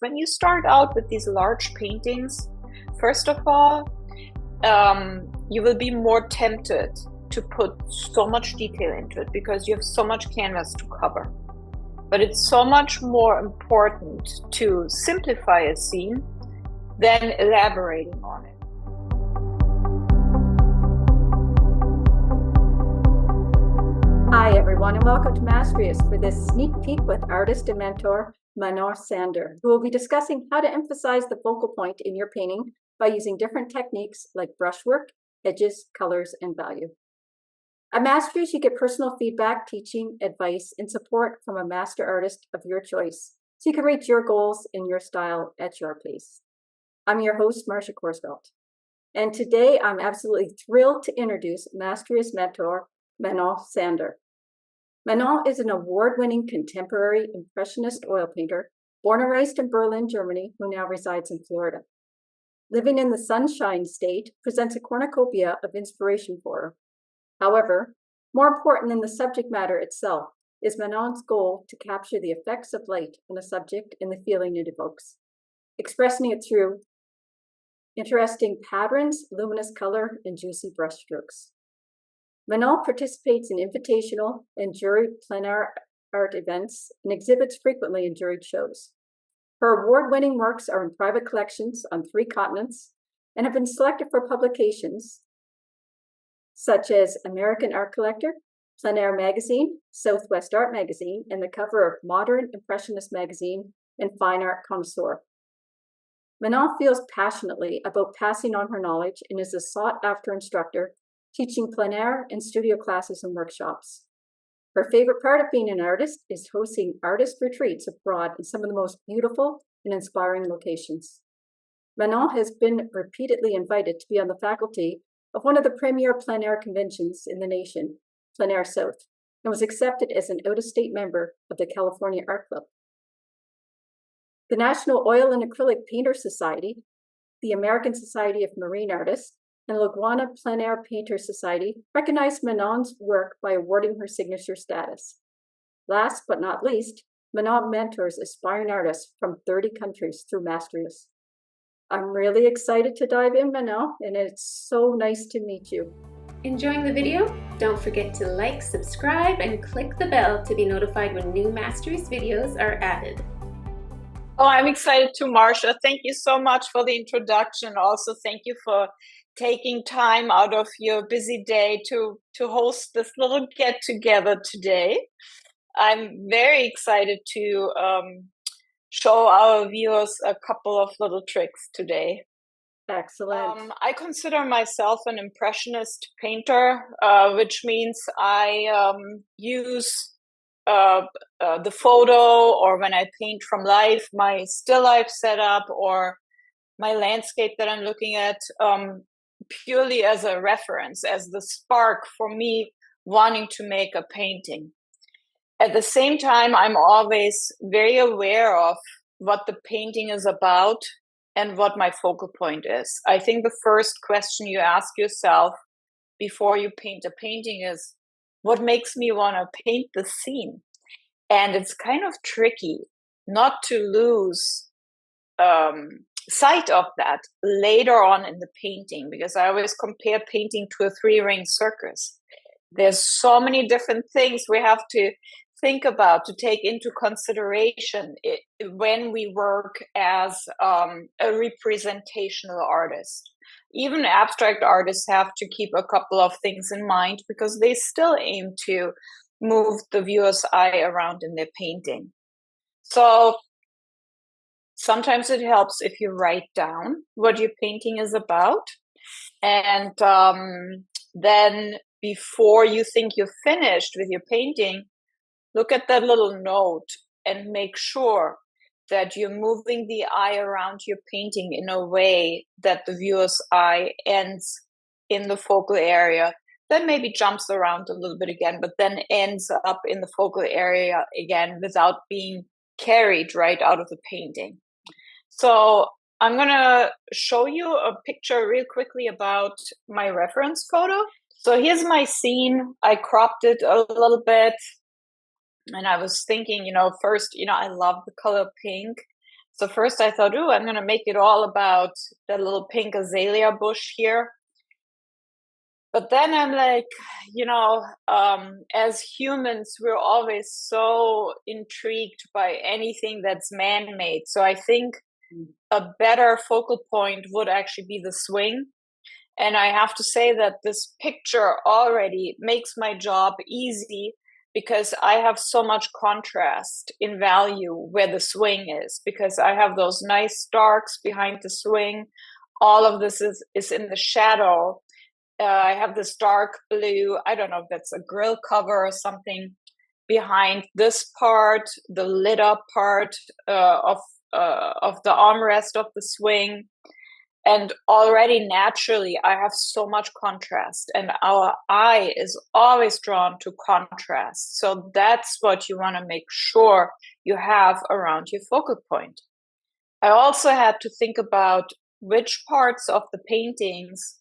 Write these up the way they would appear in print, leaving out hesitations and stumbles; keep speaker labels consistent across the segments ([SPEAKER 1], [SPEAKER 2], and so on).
[SPEAKER 1] when you start out with these large paintings, first of all, you will be more tempted to put so much detail into it because you have so much canvas to cover. But it's so much more important to simplify a scene than elaborating on it.
[SPEAKER 2] Hi everyone, and welcome to Mastrius for this sneak peek with artist and mentor Manon Sander, who will be discussing how to emphasize the focal point in your painting by using different techniques like brushwork, edges, colors, and value. At Mastrius, you get personal feedback, teaching, advice, and support from a master artist of your choice, so you can reach your goals in your style at your pace. I'm your host, Marcia Korsfeld, and today I'm absolutely thrilled to introduce Mastrius mentor Manon Sander. Manon is an award-winning contemporary impressionist oil painter, born and raised in Berlin, Germany, who now resides in Florida. Living in the Sunshine State presents a cornucopia of inspiration for her. However, more important than the subject matter itself is Manon's goal to capture the effects of light on a subject and the feeling it evokes, expressing it through interesting patterns, luminous color, and juicy brushstrokes. Manon participates in invitational and juried plein air art events and exhibits frequently in juried shows. Her award-winning works are in private collections on 3 continents and have been selected for publications such as American Art Collector, Plein Air Magazine, Southwest Art Magazine, and the cover of Modern Impressionist Magazine and Fine Art Connoisseur. Manon feels passionately about passing on her knowledge and is a sought-after instructor teaching plein air and studio classes and workshops. Her favorite part of being an artist is hosting artist retreats abroad in some of the most beautiful and inspiring locations. Manon has been repeatedly invited to be on the faculty of one of the premier plein air conventions in the nation, Plein Air South, and was accepted as an out-of-state member of the California Art Club. The National Oil and Acrylic Painter Society, the American Society of Marine Artists, and Laguana Plein Air Painter Society recognized Manon's work by awarding her signature status. Last but not least, Manon mentors aspiring artists from 30 countries through Mastrius. I'm really excited to dive in, Manon, and it's so nice to meet you.
[SPEAKER 3] Enjoying the video? Don't forget to like, subscribe, and click the bell to be notified when new Mastrius videos are added.
[SPEAKER 1] Oh, I'm excited too, Marcia. Thank you so much for the introduction. Also, thank you for taking time out of your busy day to host this little get-together today. I'm very excited to show our viewers a couple of little tricks today.
[SPEAKER 2] Excellent.
[SPEAKER 1] I consider myself an impressionist painter, which means I use the photo, or when I paint from life, my still life setup or my landscape that I'm looking at, purely as a reference, as the spark for me wanting to make a painting. At the same time, I'm always very aware of what the painting is about and what my focal point is. I think the first question you ask yourself before you paint a painting is, what makes me want to paint the scene? And it's kind of tricky not to lose sight of that later on in the painting, because I always compare painting to a 3-ring circus. There's so many different things we have to think about, to take into consideration when we work as a representational artist. Even abstract artists have to keep a couple of things in mind because they still aim to move the viewer's eye around in their painting. So sometimes it helps if you write down what your painting is about. And then before you think you're finished with your painting, look at that little note and make sure that you're moving the eye around your painting in a way that the viewer's eye ends in the focal area. Then maybe jumps around a little bit again, but then ends up in the focal area again without being carried right out of the painting. So I'm going to show you a picture real quickly about my reference photo. So here's my scene. I cropped it a little bit. And I was thinking, first, I love the color pink. So first I thought, I'm going to make it all about that little pink azalea bush here. But then I'm like, as humans, we're always so intrigued by anything that's man-made. So I think a better focal point would actually be the swing. And I have to say that this picture already makes my job easy because I have so much contrast in value where the swing is, because I have those nice darks behind the swing. All of this is in the shadow. I have this dark blue, I don't know if that's a grill cover or something behind this part, the lit up part of the armrest of the swing. And already naturally, I have so much contrast, and our eye is always drawn to contrast. So that's what you want to make sure you have around your focal point. I also had to think about which parts of the paintings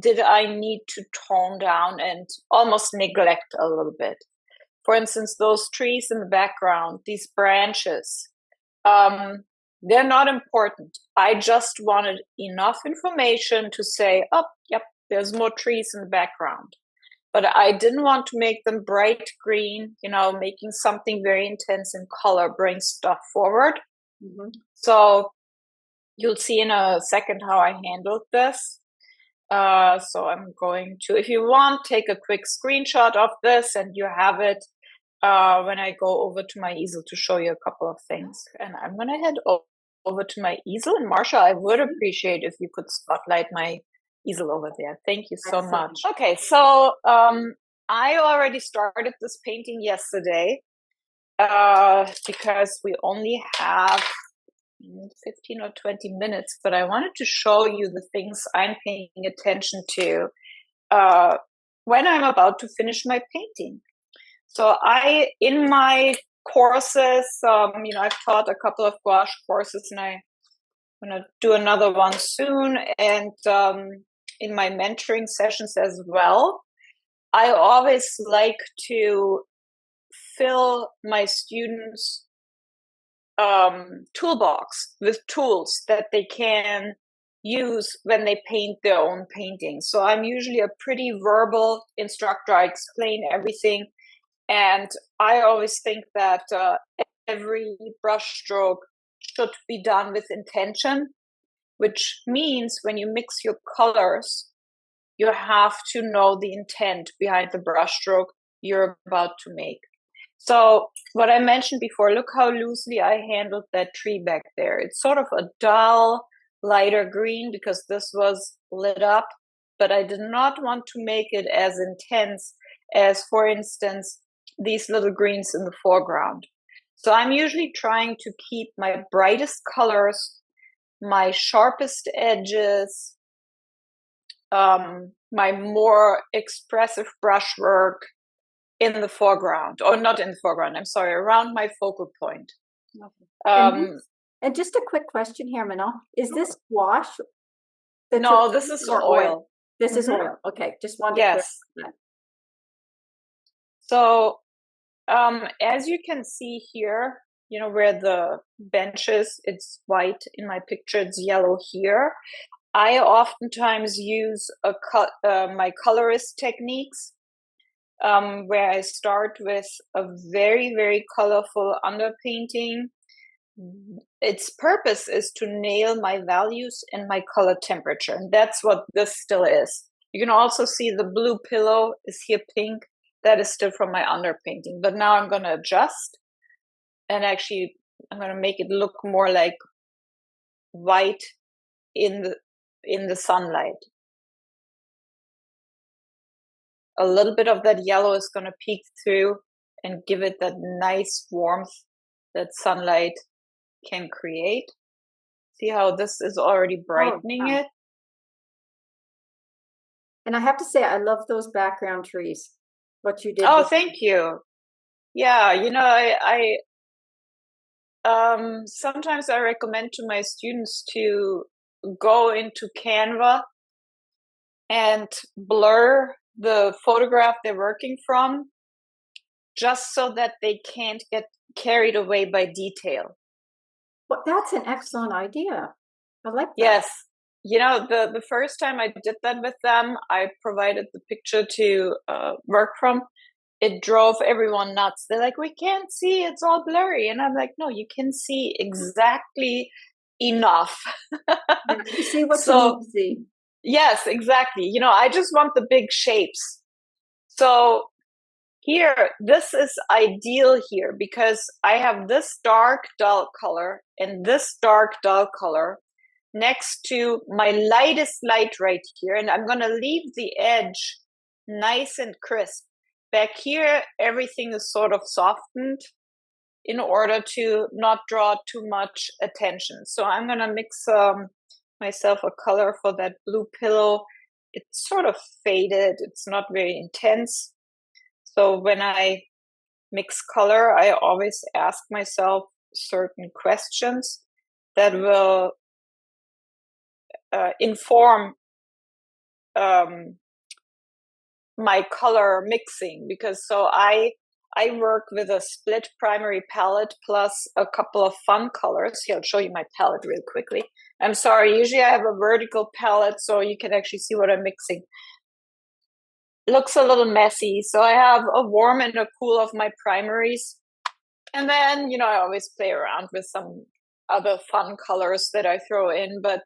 [SPEAKER 1] did I need to tone down and almost neglect a little bit. For instance, those trees in the background, these branches, they're not important. I just wanted enough information to say, oh, yep, there's more trees in the background. But I didn't want to make them bright green, making something very intense in color brings stuff forward. Mm-hmm. So you'll see in a second how I handled this. So I'm going to, if you want, take a quick screenshot of this and you have it when I go over to my easel to show you a couple of things. And I'm going to head over to my easel. And Marsha, I would appreciate if you could spotlight my easel over there. Thank you so much. Okay, so I already started this painting yesterday because we only have 15 or 20 minutes, but I wanted to show you the things I'm paying attention to when I'm about to finish my painting. So in my courses, I've taught a couple of gouache courses, and I'm going to do another one soon. And in my mentoring sessions as well, I always like to fill my students' toolbox with tools that they can use when they paint their own paintings. So I'm usually a pretty verbal instructor. I explain everything. And I always think that every brush stroke should be done with intention, which means when you mix your colors, you have to know the intent behind the brush stroke you're about to make. So what I mentioned before, look how loosely I handled that tree back there. It's sort of a dull, lighter green because this was lit up, but I did not want to make it as intense as, for instance, these little greens in the foreground. So I'm usually trying to keep my brightest colors, my sharpest edges, my more expressive brushwork in the foreground, or not in the foreground, I'm sorry, around my focal point.
[SPEAKER 2] And just a quick question here, Manon. Is this gouache?
[SPEAKER 1] No, this is oil.
[SPEAKER 2] This is oil. Okay, just wanted
[SPEAKER 1] to
[SPEAKER 2] clarify that.
[SPEAKER 1] So as you can see here, where the bench is, it's white in my picture, it's yellow here. I oftentimes use my colorist techniques, where I start with a very, very colorful underpainting. Its purpose is to nail my values and my color temperature. And that's what this still is. You can also see the blue pillow is here pink. That is still from my underpainting. But now I'm going to adjust. And actually, I'm going to make it look more like white in the sunlight. A little bit of that yellow is going to peek through and give it that nice warmth that sunlight can create. See how this is already brightening it?
[SPEAKER 2] And I have to say, I love those background trees. What you did.
[SPEAKER 1] Oh, thank you. Yeah, I sometimes I recommend to my students to go into Canva and blur the photograph they're working from, just so that they can't get carried away by detail.
[SPEAKER 2] Well, that's an excellent idea. I like that.
[SPEAKER 1] Yes. You know, the first time I did that with them, I provided the picture to work from. It drove everyone nuts. They're like, we can't see, it's all blurry. And I'm like, no, you can see exactly enough.
[SPEAKER 2] You see what
[SPEAKER 1] So,
[SPEAKER 2] you need to see.
[SPEAKER 1] yes, exactly. You know, I just want the big shapes. So here, this is ideal here because I have this dark dull color and this dark dull color next to my lightest light right here. And I'm going to leave the edge nice and crisp. Back here, everything is sort of softened in order to not draw too much attention. So I'm going to mix myself a color for that blue pillow. It's sort of faded. It's not very intense. So when I mix color, I always ask myself certain questions that will inform my color mixing, because so I work with a split primary palette plus a couple of fun colors. Here, I'll show you my palette real quickly. I'm sorry, usually I have a vertical palette so you can actually see what I'm mixing. Looks a little messy. So I have a warm and a cool of my primaries. And then, you know, I always play around with some other fun colors that I throw in, but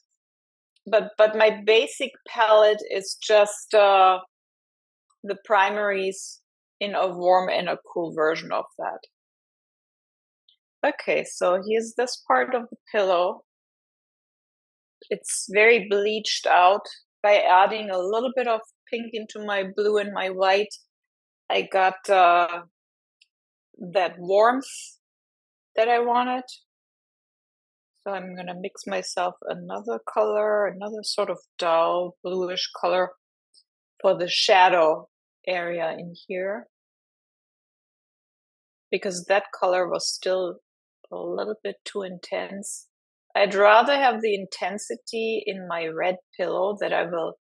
[SPEAKER 1] my basic palette is just the primaries in a warm and a cool version of that. Okay, so here's this part of the pillow. It's very bleached out. By adding a little bit of pink into my blue and my white, I got that warmth that I wanted. So I'm going to mix myself another color, another sort of dull bluish color for the shadow area in here, because that color was still a little bit too intense. I'd rather have the intensity in my red pillow that I will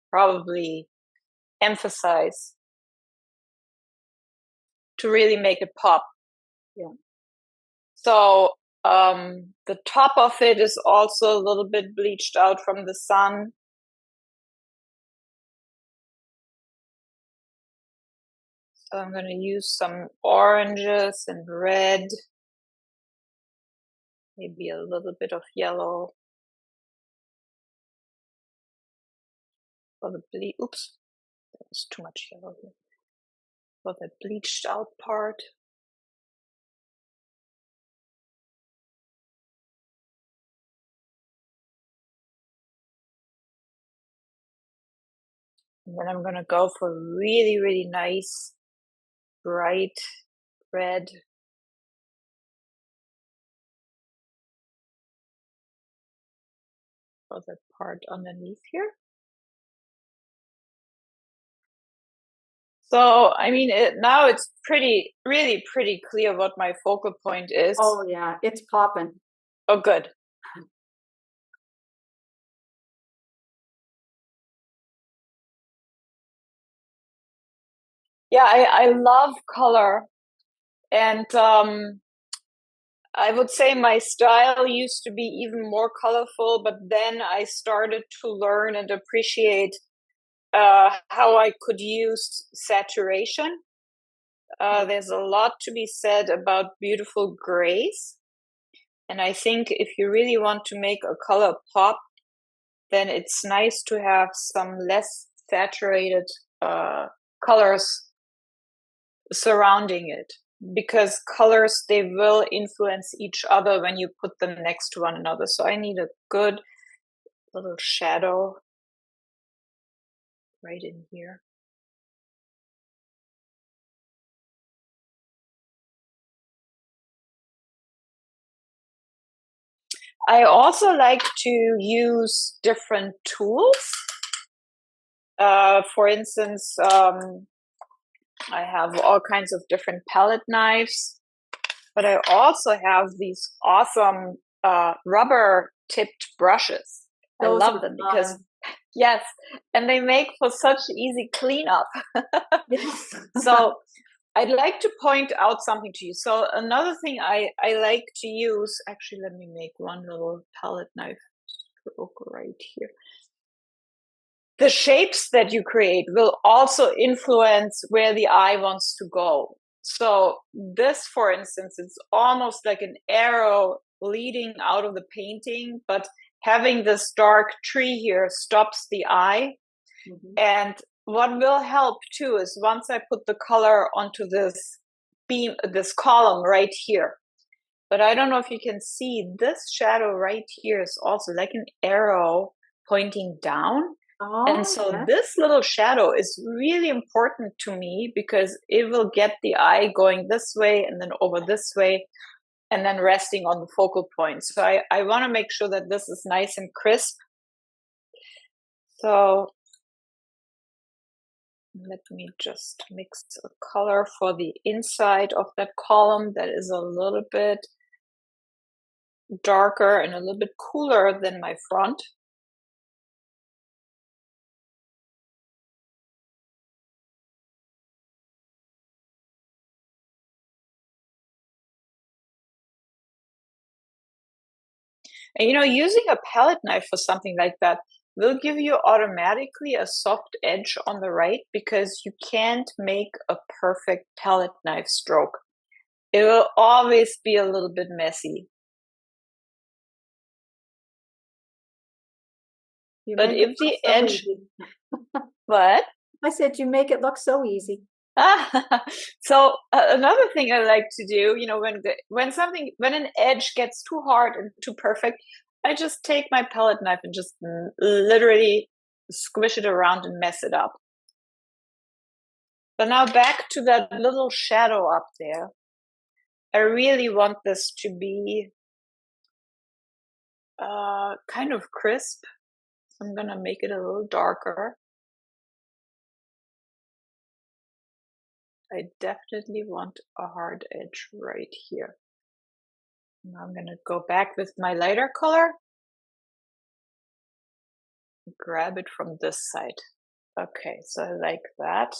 [SPEAKER 1] probably emphasize to really make it pop.
[SPEAKER 2] Yeah.
[SPEAKER 1] So the top of it is also a little bit bleached out from the sun. So I'm going to use some oranges and red, maybe a little bit of yellow for the oops, that was too much yellow here. For the bleached out part. And then I'm going to go for really, really nice, bright red. For that part underneath here. So, I mean, now it's really pretty clear what my focal point is.
[SPEAKER 2] Oh, yeah, it's popping.
[SPEAKER 1] Oh, good. Yeah, I love color. And I would say my style used to be even more colorful, but then I started to learn and appreciate how I could use saturation. There's a lot to be said about beautiful grays. And I think if you really want to make a color pop, then it's nice to have some less saturated colors surrounding it. Because colors, they will influence each other when you put them next to one another. So I need a good little shadow right in here. I also like to use different tools. For instance, I have all kinds of different palette knives, but I also have these awesome rubber tipped brushes.
[SPEAKER 2] Those
[SPEAKER 1] I love them because, yes, and they make for such easy cleanup. So I'd like to point out something to you. So another thing I like to use, actually, let me make one little palette knife stroke right here. The shapes that you create will also influence where the eye wants to go. So this, for instance, it's almost like an arrow leading out of the painting, but having this dark tree here stops the eye. Mm-hmm. And what will help too is once I put the color onto this beam, this column right here, but I don't know if you can see this shadow right here is also like an arrow pointing down. Oh, and so this little shadow is really important to me because it will get the eye going this way and then over this way and then resting on the focal point. So I want to make sure that this is nice and crisp. So let me just mix a color for the inside of that column that is a little bit darker and a little bit cooler than my front. And using a palette knife for something like that will give you automatically a soft edge on the right because you can't make a perfect palette knife stroke. It will always be a little bit messy. But if the edge... What?
[SPEAKER 2] I said you make it look so easy.
[SPEAKER 1] So another thing I like to do, when an edge gets too hard and too perfect, I just take my palette knife and just literally squish it around and mess it up. But now back to that little shadow up there. I really want this to be kind of crisp. So I'm gonna make it a little darker. I definitely want a hard edge right here. Now I'm going to go back with my lighter color. Grab it from this side. Okay, so I like that.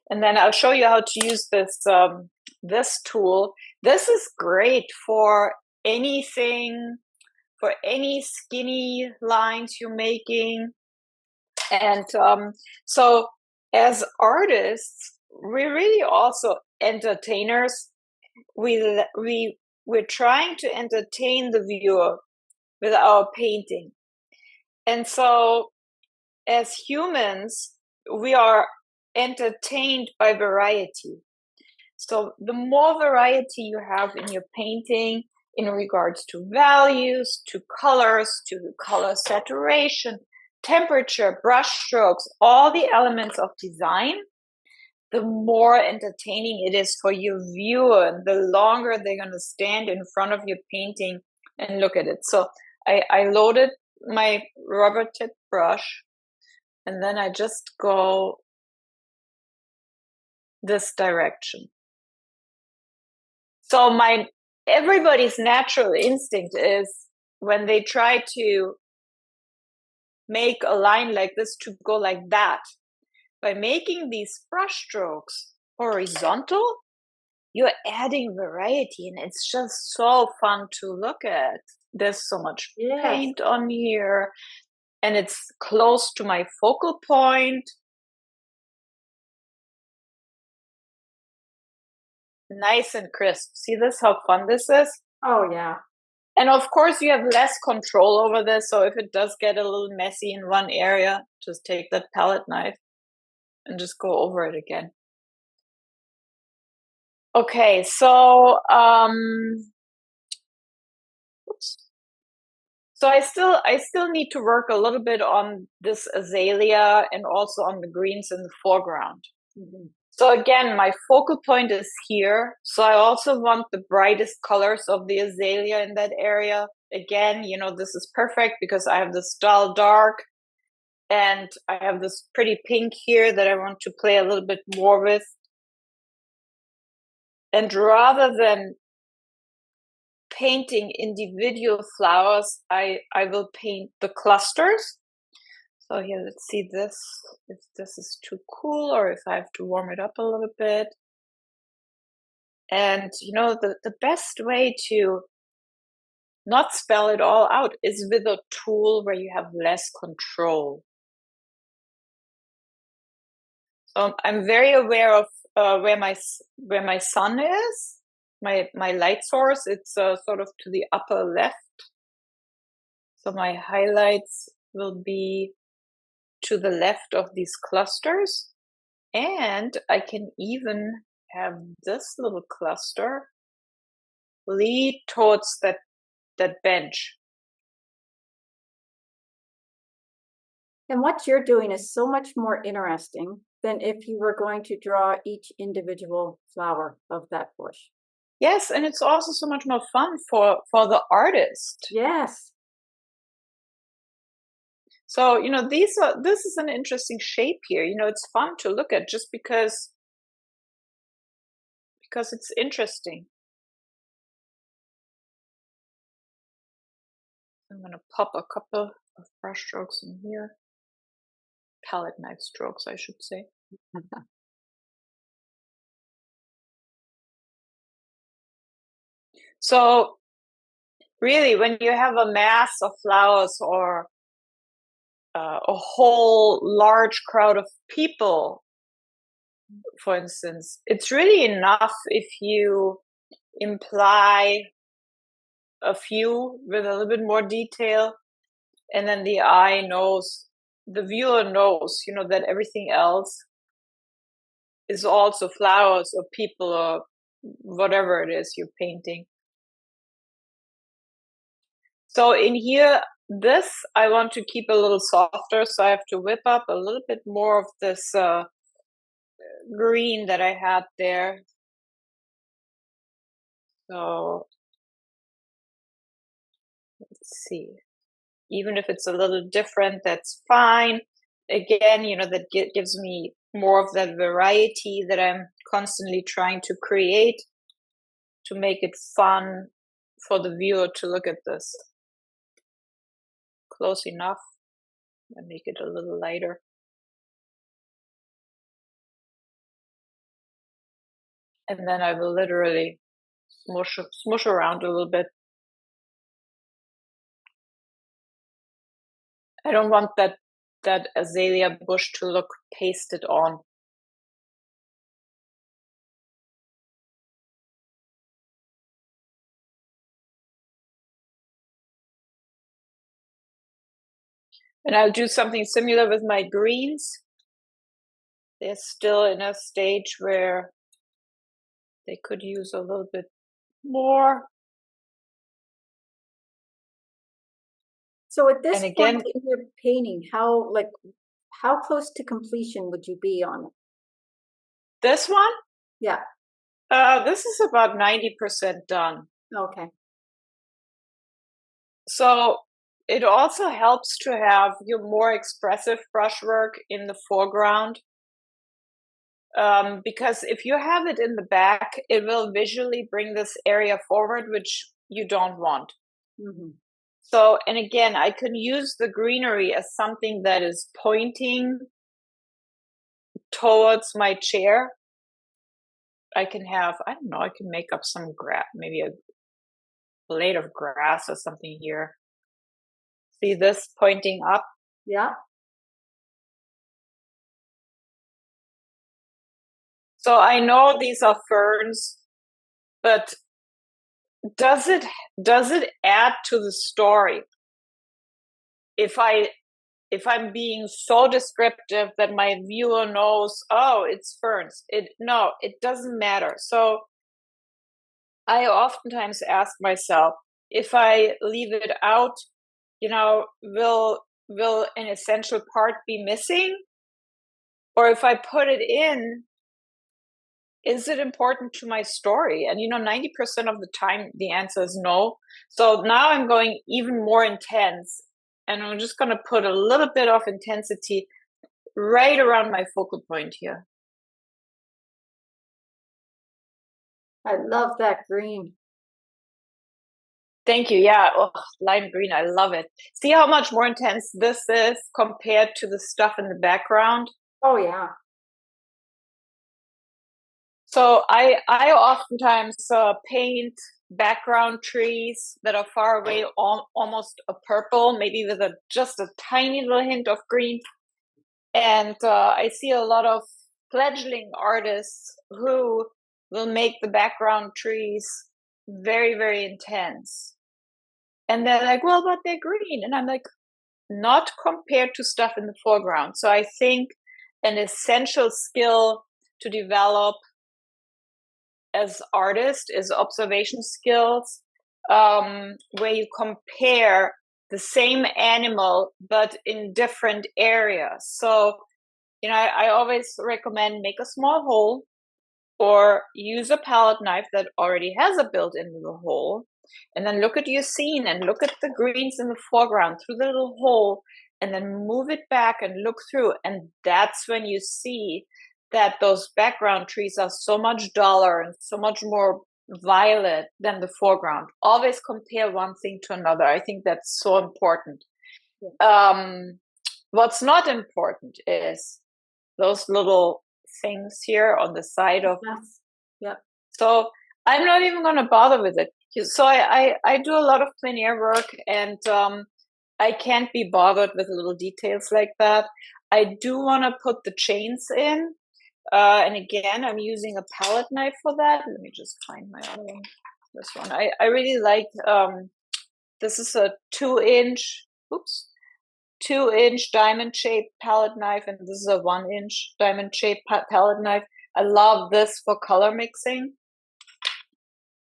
[SPEAKER 1] And then I'll show you how to use this this tool. This is great for anything, for any skinny lines you're making. And so as artists, we're really also entertainers. We're trying to entertain the viewer with our painting. And so as humans, we are entertained by variety. So the more variety you have in your painting in regards to values, to colors, to color saturation, temperature, brush strokes, all the elements of design, the more entertaining it is for your viewer, and the longer they're going to stand in front of your painting and look at it. So I loaded my rubber tip brush, and then I just go this direction. So everybody's natural instinct is when they try to make a line like this to go like that. By making these brush strokes horizontal, you're adding variety, and it's just so fun to look at. There's so much paint on here, and it's close to my focal point. Nice and crisp. See this, how fun this is?
[SPEAKER 2] Oh, yeah.
[SPEAKER 1] And of course, you have less control over this, so if it does get a little messy in one area, just take that palette knife and just go over it again. Okay, so oops. So I still need to work a little bit on this azalea and also on the greens in the foreground. Mm-hmm. So again, my focal point is here. So I also want the brightest colors of the azalea in that area. Again, this is perfect because I have this dull dark and I have this pretty pink here that I want to play a little bit more with. And rather than painting individual flowers, I will paint the clusters. So here, let's see this, if this is too cool or if I have to warm it up a little bit. And, the best way to not spell it all out is with a tool where you have less control. So I'm very aware of where my sun is, my light source. It's sort of to the upper left. So my highlights will be to the left of these clusters. And I can even have this little cluster lead towards that bench.
[SPEAKER 2] And what you're doing is so much more interesting than if you were going to draw each individual flower of that bush.
[SPEAKER 1] Yes, and it's also so much more fun for the artist.
[SPEAKER 2] Yes.
[SPEAKER 1] So, this is an interesting shape here. It's fun to look at just because it's interesting. I'm going to pop a couple of brush strokes in here. Palette knife strokes, I should say. So really, when you have a mass of flowers or a whole large crowd of people, for instance, it's really enough if you imply a few with a little bit more detail, and then the viewer knows, that everything else is also flowers or people or whatever it is you're painting. So in here, this I want to keep a little softer, so I have to whip up a little bit more of this green that I had there. So let's see. Even if it's a little different, that's fine. Again, that gives me more of that variety that I'm constantly trying to create to make it fun for the viewer to look at this. Close enough. I make it a little lighter. And then I will literally smush around a little bit. I don't want that azalea bush to look pasted on. And I'll do something similar with my greens. They're still in a stage where they could use a little bit more.
[SPEAKER 2] So at this point in your painting, how close to completion would you be on it?
[SPEAKER 1] This one?
[SPEAKER 2] Yeah.
[SPEAKER 1] This is about 90% done.
[SPEAKER 2] Okay.
[SPEAKER 1] So it also helps to have your more expressive brushwork in the foreground. Because if you have it in the back, it will visually bring this area forward, which you don't want.
[SPEAKER 2] Mm-hmm.
[SPEAKER 1] So, and again, I can use the greenery as something that is pointing towards my chair. I can have, I don't know, I can make up some grass, maybe a blade of grass or something here. See this pointing up?
[SPEAKER 2] Yeah.
[SPEAKER 1] So I know these are ferns, but does it add to the story if I'm being so descriptive that my viewer knows, oh, it's ferns? No, it doesn't matter. So I oftentimes ask myself, if I leave it out, will an essential part be missing? Or if I put it in, is it important to my story? And 90% of the time the answer is no. So now I'm going even more intense, and I'm just going to put a little bit of intensity right around my focal point here.
[SPEAKER 2] I love that green.
[SPEAKER 1] Thank you. Yeah. Oh, lime green. I love it. See how much more intense this is compared to the stuff in the background?
[SPEAKER 2] Oh, yeah.
[SPEAKER 1] So I oftentimes paint background trees that are far away, almost a purple, maybe with just a tiny little hint of green. And I see a lot of fledgling artists who will make the background trees very, very intense. And they're like, well, but they're green. And I'm like, not compared to stuff in the foreground. So I think an essential skill to develop as artist is observation skills, where you compare the same animal but in different areas. So, I always recommend make a small hole or use a palette knife that already has a built-in little hole, and then look at your scene and look at the greens in the foreground through the little hole, and then move it back and look through. And that's when you see that those background trees are so much duller and so much more violet than the foreground. Always compare one thing to another. I think that's so important. What's not important is those little things here on the side of.
[SPEAKER 2] Yes. Yep.
[SPEAKER 1] So I'm not even going to bother with it. So I do a lot of plein air work, and I can't be bothered with little details like that. I do want to put the chains in. And again, I'm using a palette knife for that. Let me just find my other one. This one. I really like, this is a 2-inch diamond shaped palette knife, and this is a 1-inch diamond shaped palette knife. I love this for color mixing.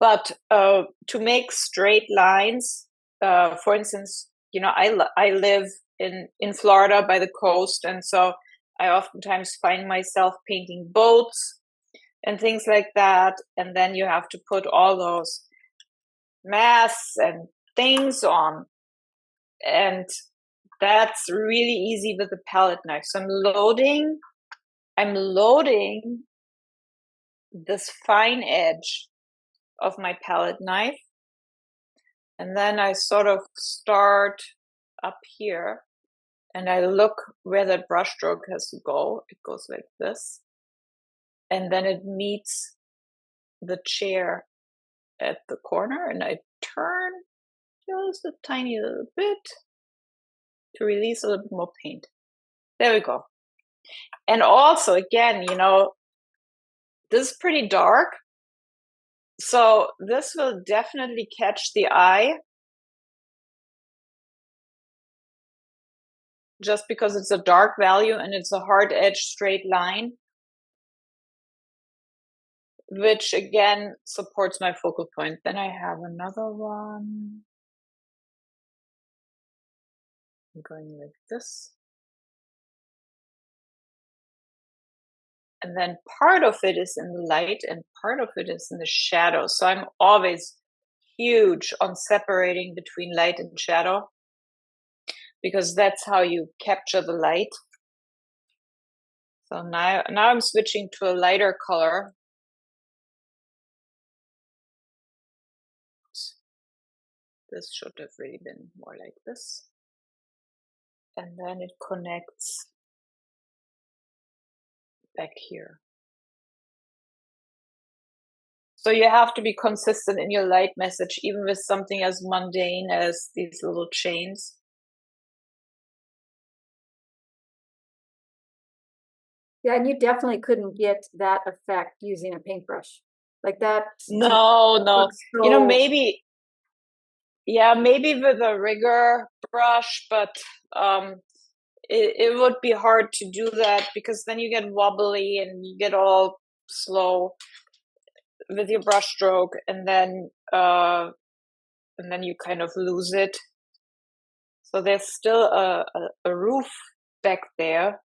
[SPEAKER 1] But to make straight lines, for instance, I live in Florida by the coast, and so I oftentimes find myself painting boats and things like that. And then you have to put all those masks and things on. And that's really easy with the palette knife. So I'm loading this fine edge of my palette knife. And then I sort of start up here, and I look where that brush stroke has to go. It goes like this. And then it meets the chair at the corner, and I turn just a tiny little bit to release a little bit more paint. There we go. And also, again, this is pretty dark. So this will definitely catch the eye, just because it's a dark value and it's a hard edge straight line, which again supports my focal point. Then I have another one. I'm going like this. And then part of it is in the light and part of it is in the shadow. So I'm always huge on separating between light and shadow, because that's how you capture the light. So now I'm switching to a lighter color. This should have really been more like this. And then it connects back here. So you have to be consistent in your light message, even with something as mundane as these little chains.
[SPEAKER 2] Yeah, and you definitely couldn't get that effect using a paintbrush like that.
[SPEAKER 1] No.
[SPEAKER 2] So...
[SPEAKER 1] maybe with a rigger brush, but it would be hard to do that, because then you get wobbly and you get all slow with your brush stroke, and then you kind of lose it. So there's still a roof back there.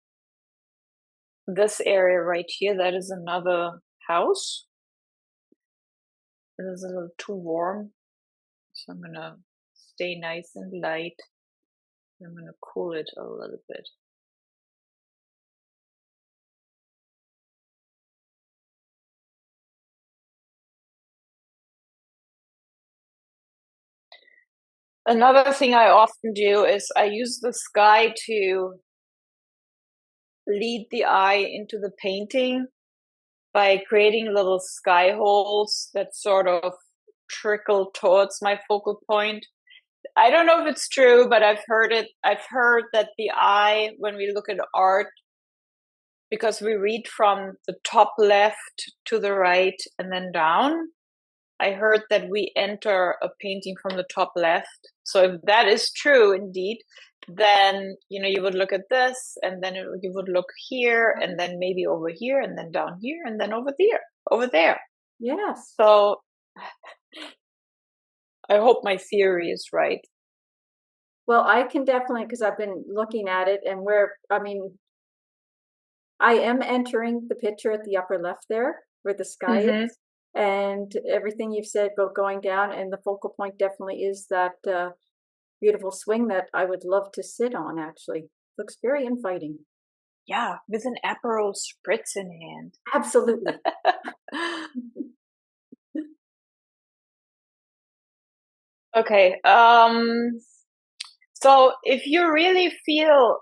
[SPEAKER 1] This area right here, that is another house. It is a little too warm, so I'm gonna stay nice and light. I'm gonna cool it a little bit. Another thing I often do is I use the sky to lead the eye into the painting. by creating little sky holes that sort of trickle towards my focal point. I don't know if it's true, but I've heard that the eye, when we look at art, because we read from the top left to the right and then down, I heard that we enter a painting from the top left. So if that is true indeed, then you would look at this, and then you would look here, and then maybe over here, and then down here, and then over there.
[SPEAKER 2] Yes.
[SPEAKER 1] So I hope my theory is right.
[SPEAKER 2] Well, I can definitely, because I've been looking at it, and I am entering the picture at the upper left there where the sky is, and everything you've said about going down, and the focal point definitely is that beautiful swing that I would love to sit on, actually. Looks very inviting.
[SPEAKER 1] Yeah, with an Aperol Spritz in hand.
[SPEAKER 2] Absolutely.
[SPEAKER 1] Okay. So if you really feel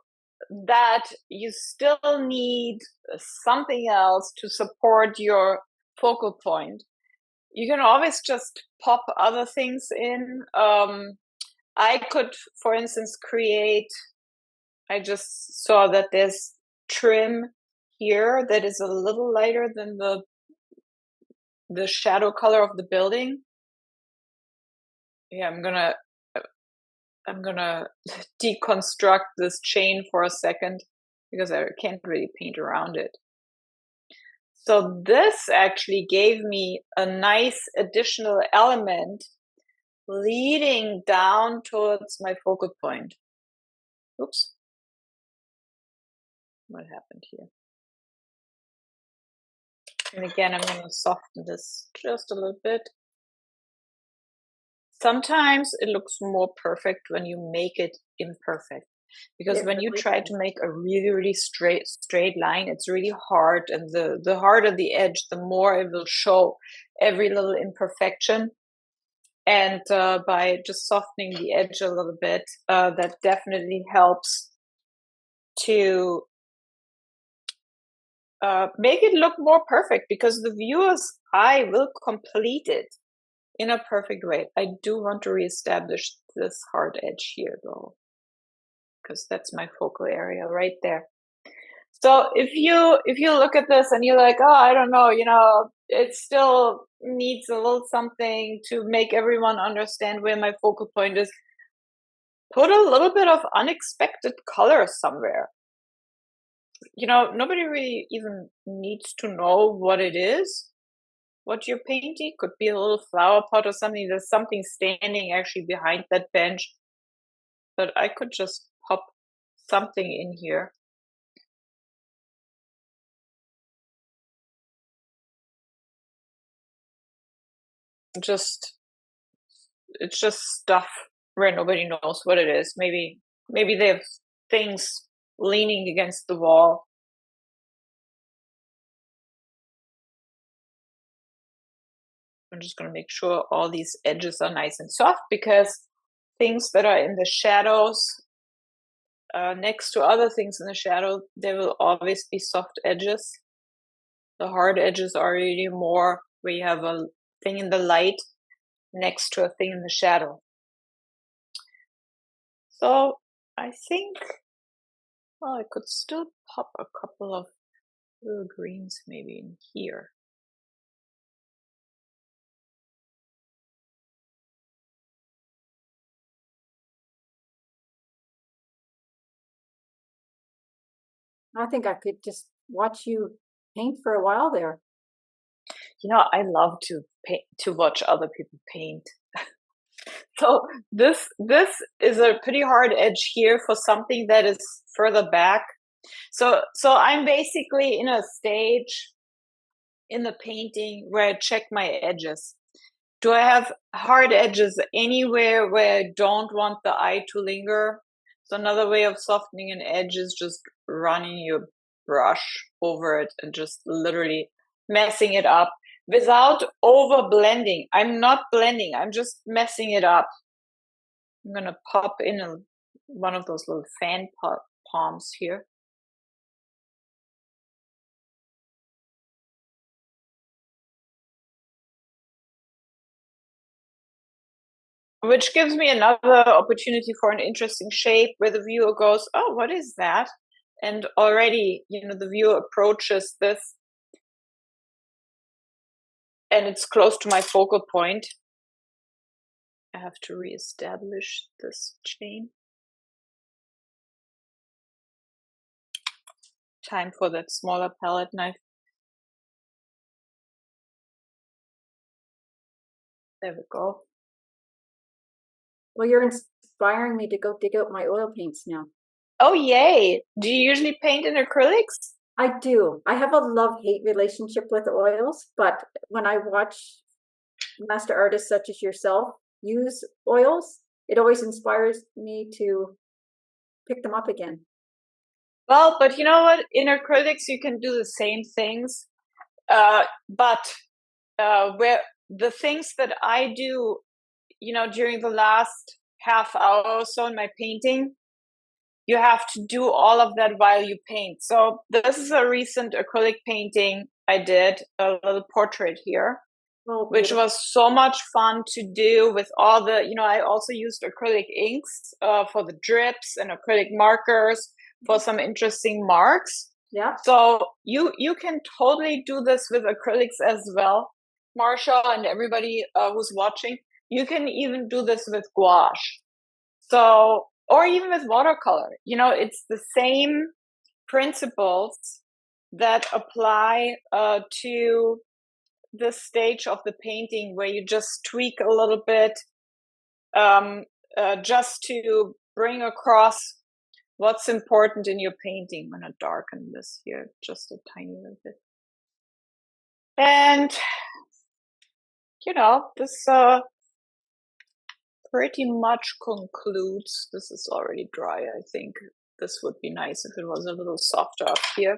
[SPEAKER 1] that you still need something else to support your focal point, you can always just pop other things in. I could, for instance, I just saw that there's trim here that is a little lighter than the shadow color of the building. Yeah, I'm gonna deconstruct this chain for a second because I can't really paint around it. So this actually gave me a nice additional element leading down towards my focal point. Oops. What happened here? And again, I'm going to soften this just a little bit. Sometimes it looks more perfect when you make it imperfect, because when you try to make a really, really straight line, it's really hard, and the harder the edge, the more it will show every little imperfection. And by just softening the edge a little bit, that definitely helps to make it look more perfect, because the viewer's eye will complete it in a perfect way. I do want to reestablish this hard edge here though, because that's my focal area right there. So if you look at this and you're like, oh, I don't know, it still needs a little something to make everyone understand where my focal point is, put a little bit of unexpected color somewhere. Nobody really even needs to know what it is. What you're painting could be a little flower pot or something. There's something standing actually behind that bench, but I could just pop something in here. It's just stuff where nobody knows what it is. Maybe they have things leaning against the wall. I'm just going to make sure all these edges are nice and soft, because things that are in the shadows, next to other things in the shadow, there will always be soft edges. The hard edges are really more where you have a thing in the light next to a thing in the shadow. So I think, well, I could still pop a couple of little greens maybe in here.
[SPEAKER 2] I think I could just watch you paint for a while there.
[SPEAKER 1] I love to watch other people paint. So this is a pretty hard edge here for something that is further back. So I'm basically in a stage in the painting where I check my edges. Do I have hard edges anywhere where I don't want the eye to linger? So another way of softening an edge is just running your brush over it and just literally messing it up without over blending. I'm not blending, I'm just messing it up. I'm going to pop in one of those little fan palms here. which gives me another opportunity for an interesting shape where the viewer goes, oh, what is that? And already, the viewer approaches this and it's close to my focal point. I have to reestablish this chain. Time for that smaller palette knife. There we go.
[SPEAKER 2] Well, you're inspiring me to go dig out my oil paints now.
[SPEAKER 1] Oh, yay. Do you usually paint in acrylics?
[SPEAKER 2] I do. I have a love-hate relationship with oils, but when I watch master artists such as yourself use oils, it always inspires me to pick them up again.
[SPEAKER 1] Well, but you know what? In acrylics, you can do the same things. But where the things that I do, during the last half hour or so in my painting, you have to do all of that while you paint. So this is a recent acrylic painting I did, a little portrait here, which was so much fun to do with all the, I also used acrylic inks for the drips and acrylic markers for some interesting marks.
[SPEAKER 2] Yeah.
[SPEAKER 1] So you can totally do this with acrylics as well, Marsha, and everybody who's watching. You can even do this with gouache. So, or even with watercolor. It's the same principles that apply to this stage of the painting where you just tweak a little bit just to bring across what's important in your painting. I'm going to darken this here just a tiny little bit. And, this pretty much concludes. This is already dry. I think this would be nice if it was a little softer up here.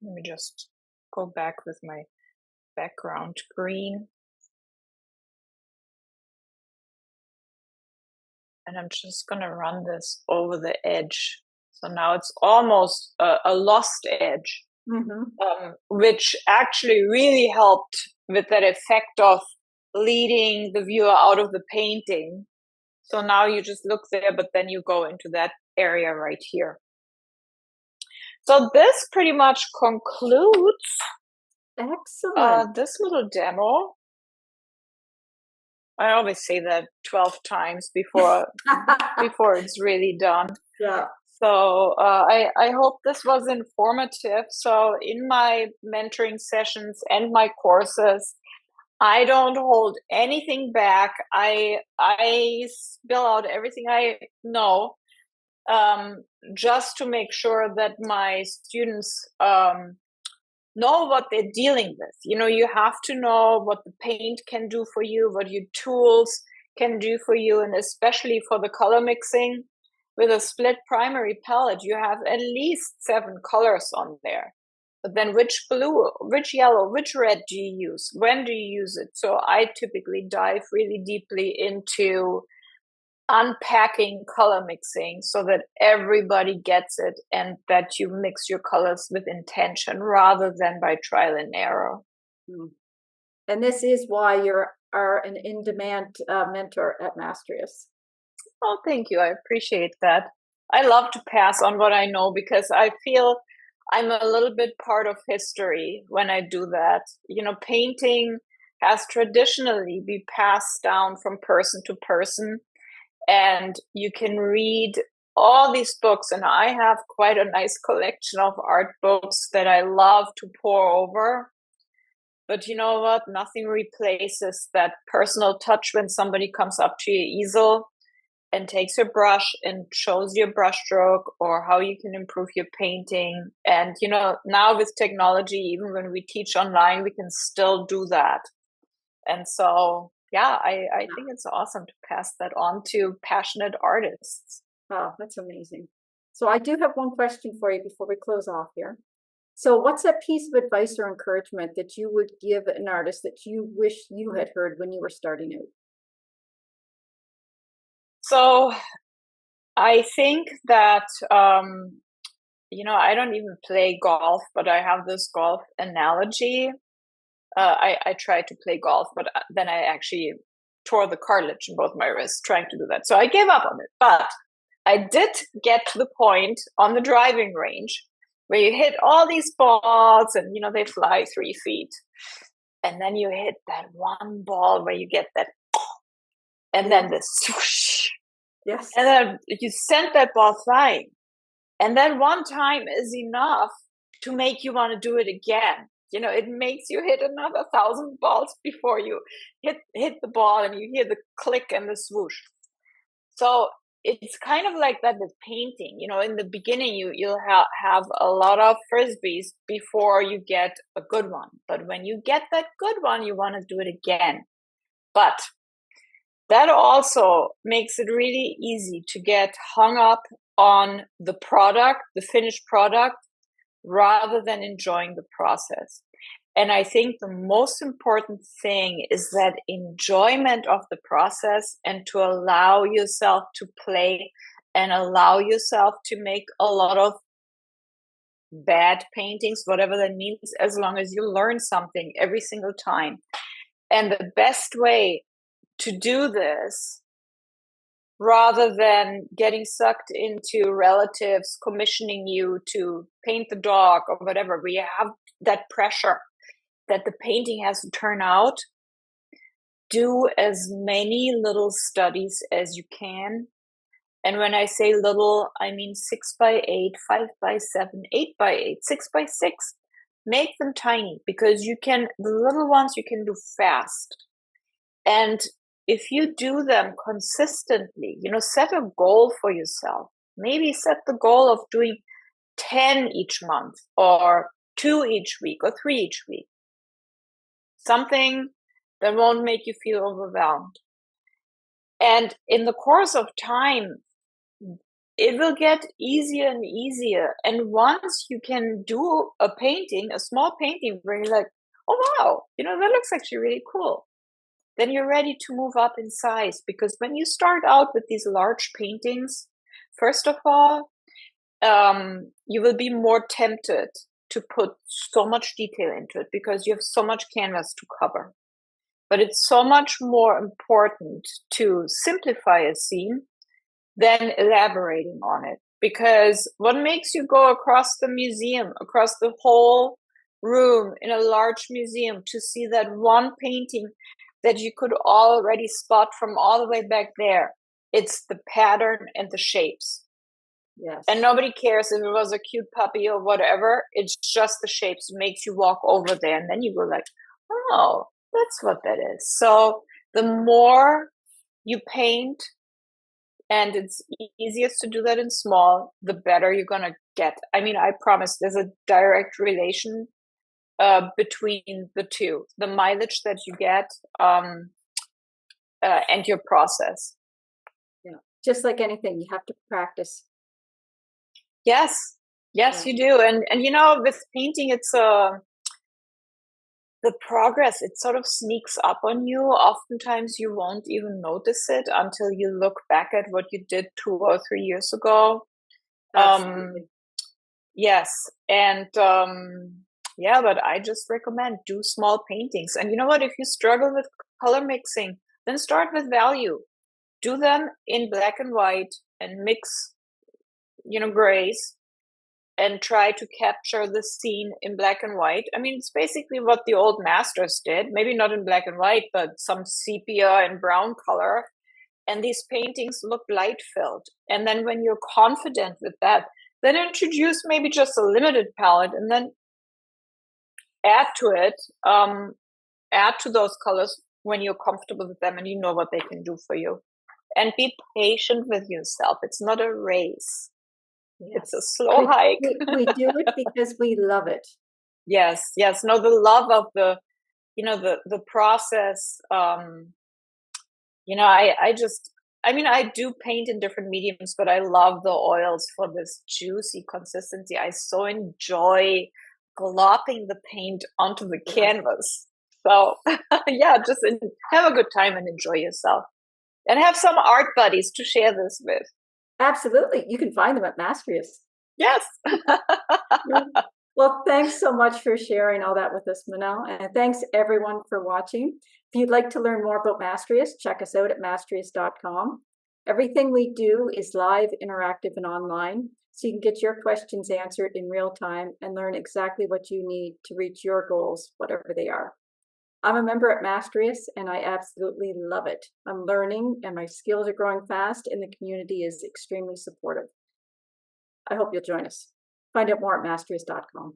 [SPEAKER 1] Let me just go back with my background green. And I'm just going to run this over the edge. So now it's almost a lost edge, which actually really helped with that effect of leading the viewer out of the painting. So now you just look there, but then you go into that area right here. So this pretty much concludes this little demo. I always say that 12 times before it's really done.
[SPEAKER 2] Yeah.
[SPEAKER 1] So I hope this was informative. So in my mentoring sessions and my courses, I don't hold anything back. I spill out everything I know, just to make sure that my students know what they're dealing with. You have to know what the paint can do for you, what your tools can do for you, and especially for the color mixing. With a split primary palette, you have at least 7 colors on there. But then which blue, which yellow, which red do you use? When do you use it? So I typically dive really deeply into unpacking color mixing so that everybody gets it and that you mix your colors with intention rather than by trial and error.
[SPEAKER 2] And this is why you are an in-demand mentor at Mastrius.
[SPEAKER 1] Oh, thank you. I appreciate that. I love to pass on what I know because I feel I'm a little bit part of history when I do that. Painting has traditionally been passed down from person to person. And you can read all these books, and I have quite a nice collection of art books that I love to pour over. But you know what? Nothing replaces that personal touch when somebody comes up to your easel and takes your brush and shows you a brush stroke or how you can improve your painting. And, now with technology, even when we teach online, we can still do that. And so yeah, I think it's awesome to pass that on to passionate artists.
[SPEAKER 2] Oh, that's amazing. So I do have one question for you before we close off here. So what's a piece of advice or encouragement that you would give an artist that you wish you had heard when you were starting out?
[SPEAKER 1] So I think that, I don't even play golf, but I have this golf analogy I tried to play golf, but then I actually tore the cartilage in both my wrists trying to do that. So I gave up on it. But I did get to the point on the driving range where you hit all these balls and, they fly 3 feet. And then you hit that one ball where you get that, and then the swoosh.
[SPEAKER 2] Yes.
[SPEAKER 1] And then you send that ball flying. And then one time is enough to make you want to do it again. It makes you hit another 1,000 balls before you hit the ball and you hear the click and the swoosh. So it's kind of like that with painting. In the beginning, you'll have a lot of frisbees before you get a good one. But when you get that good one, you want to do it again. But that also makes it really easy to get hung up on the product, the finished product, rather than enjoying the process. And I think the most important thing is that enjoyment of the process, and to allow yourself to play and allow yourself to make a lot of bad paintings, whatever that means, as long as you learn something every single time. And the best way to do this, rather than getting sucked into relatives commissioning you to paint the dog or whatever, where you have that pressure that the painting has to turn out, do as many little studies as you can. And when I say little, I mean 6x8, 5x7, 8x8, 6x6. Make them tiny, because the little ones you can do fast. And if you do them consistently, set a goal for yourself. Maybe set the goal of doing 10 each month, or 2 each week, or 3 each week. Something that won't make you feel overwhelmed. And in the course of time, it will get easier and easier. And once you can do a painting, a small painting, where you're like, oh wow, that looks actually really cool, then you're ready to move up in size. Because when you start out with these large paintings, first of all, you will be more tempted to put so much detail into it because you have so much canvas to cover. But it's so much more important to simplify a scene than elaborating on it. Because what makes you go across the museum, across the whole room in a large museum to see that one painting that you could already spot from all the way back there? It's the pattern and the shapes.
[SPEAKER 2] Yes.
[SPEAKER 1] And nobody cares if it was a cute puppy or whatever. It's just the shapes. It makes you walk over there, and then you go like, oh, that's what that is. So the more you paint, and it's easiest to do that in small, the better you're going to get. I mean, I promise there's a direct relation between the two, the mileage that you get and your process.
[SPEAKER 2] Yeah, just like anything, you have to practice.
[SPEAKER 1] Yes,
[SPEAKER 2] Yeah.
[SPEAKER 1] you do. And with painting, it's the progress, it sort of sneaks up on you. Oftentimes you won't even notice it until you look back at what you did 2 or 3 years ago. Yes. And but I just recommend do small paintings. And you know what? If you struggle with color mixing, then start with value. Do them in black and white and mix, grays, and try to capture the scene in black and white. I mean, it's basically what the old masters did, maybe not in black and white, but some sepia and brown color. And these paintings look light-filled. And then when you're confident with that, then introduce maybe just a limited palette, and then add to it, add to those colors when you're comfortable with them and you know what they can do for you. And be patient with yourself. It's not a race. Yes. It's a slow hike.
[SPEAKER 2] We do it because we love it.
[SPEAKER 1] Yes. No, the love of the process. I do paint in different mediums, but I love the oils for this juicy consistency. I so enjoy glopping the paint onto the canvas. So just have a good time and enjoy yourself. And have some art buddies to share this with.
[SPEAKER 2] Absolutely. You can find them at Mastrius.
[SPEAKER 1] Yes.
[SPEAKER 2] Well, thanks so much for sharing all that with us, Manon, and thanks everyone for watching. If you'd like to learn more about Mastrius, check us out at mastrius.com. Everything we do is live, interactive, and online, so you can get your questions answered in real time and learn exactly what you need to reach your goals, whatever they are. I'm a member at Mastrius, and I absolutely love it. I'm learning, and my skills are growing fast, and the community is extremely supportive. I hope you'll join us. Find out more at mastrius.com.